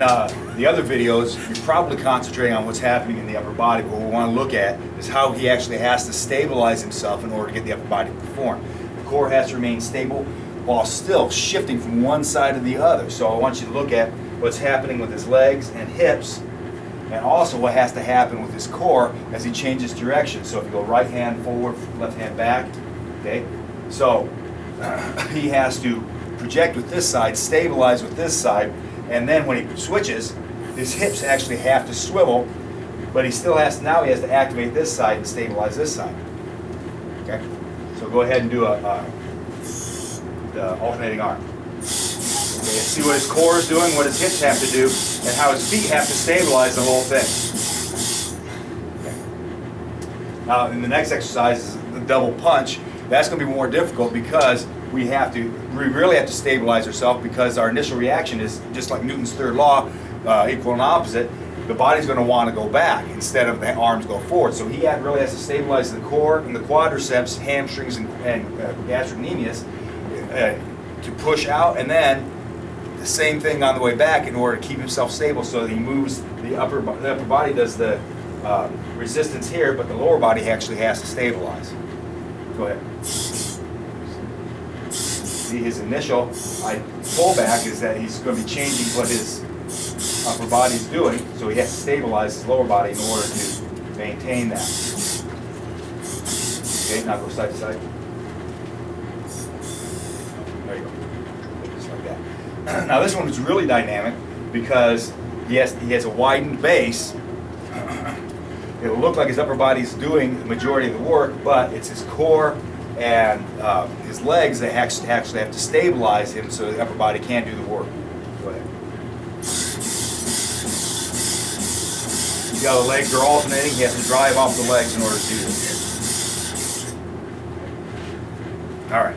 The other videos, you're probably concentrating on what's happening in the upper body, but what we want to look at is how he actually has to stabilize himself in order to get the upper body to perform. The core has to remain stable while still shifting from one side to the other. So I want you to look at what's happening with his legs and hips, and also what has to happen with his core as he changes direction. So if you go right hand forward, left hand back, okay? So he has to project with this side, stabilize with this side, and then when he switches, his hips actually have to swivel, but he still has to, now he has to activate this side and stabilize this side. Okay? So go ahead and do the alternating arm. Okay, see what his core is doing, what his hips have to do, and how his feet have to stabilize the whole thing. Okay. Now, in the next exercise is the double punch. That's going to be more difficult because we really have to stabilize ourselves, because our initial reaction is just like Newton's third law, equal and opposite. The body's going to want to go back instead of the arms go forward. So he really has to stabilize the core and the quadriceps, hamstrings, and gastrocnemius to push out, and then the same thing on the way back in order to keep himself stable, so that he moves the upper body does the resistance here, but the lower body actually has to stabilize. Go ahead. See, his initial pullback is that he's going to be changing what his upper body is doing, so he has to stabilize his lower body in order to maintain that. Okay, now go side to side. There you go. Just like that. Now this one is really dynamic because he has a widened base. It'll look like his upper body's doing the majority of the work, but it's his core and his legs that actually have to stabilize him so the upper body can do the work. Go ahead. See how the legs are alternating? He has to drive off the legs in order to do this. All right.